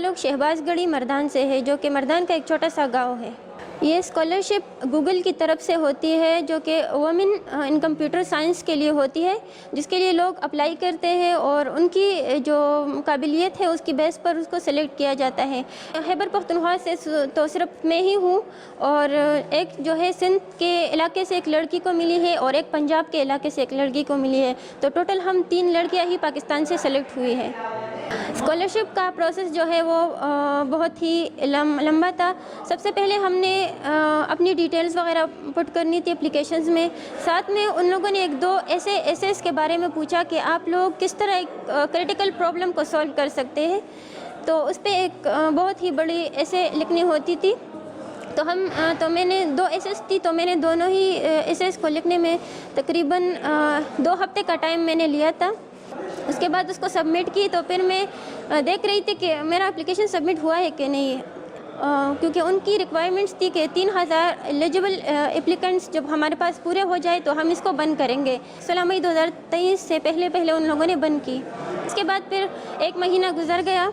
ताल्लुक़ शहबाज गढ़ी मर्दान से है, जो कि मर्दान का एक छोटा सा गांव है। ये स्कॉलरशिप गूगल की तरफ से होती है, जो कि वुमेन इन कंप्यूटर साइंस के लिए होती है, जिसके लिए लोग अप्लाई करते हैं और उनकी जो काबिलियत है उसकी बेस पर उसको सेलेक्ट किया जाता है। खैबर पख्तूनख्वा से तो सिर्फ मैं ही हूँ, और एक जो है सिंध के इलाके से एक लड़की को मिली है और एक पंजाब के इलाके से एक लड़की को मिली है। तो टोटल हम 3 लड़कियाँ ही पाकिस्तान से सेलेक्ट हुई है। स्कॉलरशिप का प्रोसेस जो है वो बहुत ही लंबा था। सबसे पहले हमने अपनी डिटेल्स वगैरह पुट करनी थी एप्लीकेशंस में। साथ में उन लोगों ने 1-2 ऐसे एसेस के बारे में पूछा कि आप लोग किस तरह एक क्रिटिकल प्रॉब्लम को सॉल्व कर सकते हैं। तो उस पर एक बहुत ही बड़ी ऐसे लिखनी होती थी। तो मैंने 2 एसेस थी, तो मैंने दोनों ही एसेस को लिखने में तकरीबन 2 हफ्ते का टाइम मैंने लिया था। उसके बाद उसको सबमिट की, तो फिर मैं देख रही थी कि मेरा एप्लीकेशन सबमिट हुआ है कि नहीं, क्योंकि उनकी रिक्वायरमेंट्स थी कि 3000 एलिजिबल एप्लीकेंट्स जब हमारे पास पूरे हो जाए तो हम इसको बंद करेंगे। 16 मई 2023 से पहले उन लोगों ने बंद की। इसके बाद फिर 1 महीना गुजर गया।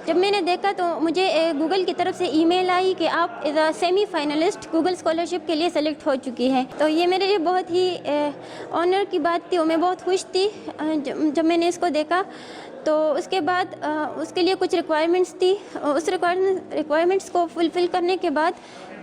जब मैंने देखा तो मुझे गूगल की तरफ से ईमेल आई कि आप as a semi finalist Google scholarship के लिए सेलेक्ट हो चुकी है। तो ये मेरे लिए बहुत ही ऑनर की बात थी और मैं बहुत खुश थी जब मैंने इसको देखा। तो उसके बाद उसके लिए कुछ रिक्वायरमेंट्स थी। उस रिक्वायरमेंट्स को फुलफ़िल करने के बाद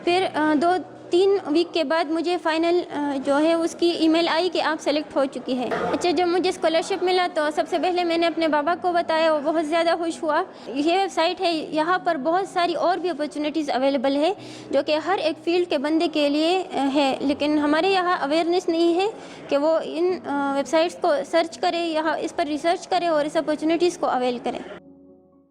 फिर 2-3 वीक के बाद मुझे फ़ाइनल जो है उसकी ईमेल आई कि आप सेलेक्ट हो चुकी है। अच्छा, जब मुझे स्कॉलरशिप मिला तो सबसे पहले मैंने अपने बाबा को बताया, वो बहुत ज़्यादा खुश हुआ। ये वेबसाइट है, यहाँ पर बहुत सारी और भी अपॉर्चुनिटीज़ अवेलेबल है जो कि हर एक फ़ील्ड के बंदे के लिए है, लेकिन हमारे यहाँ अवेयरनेस नहीं है कि वो इन वेबसाइट्स को सर्च करे, यहाँ इस पर रिसर्च करे और इस अपॉर्चुनिटीज़ को अवेल करें।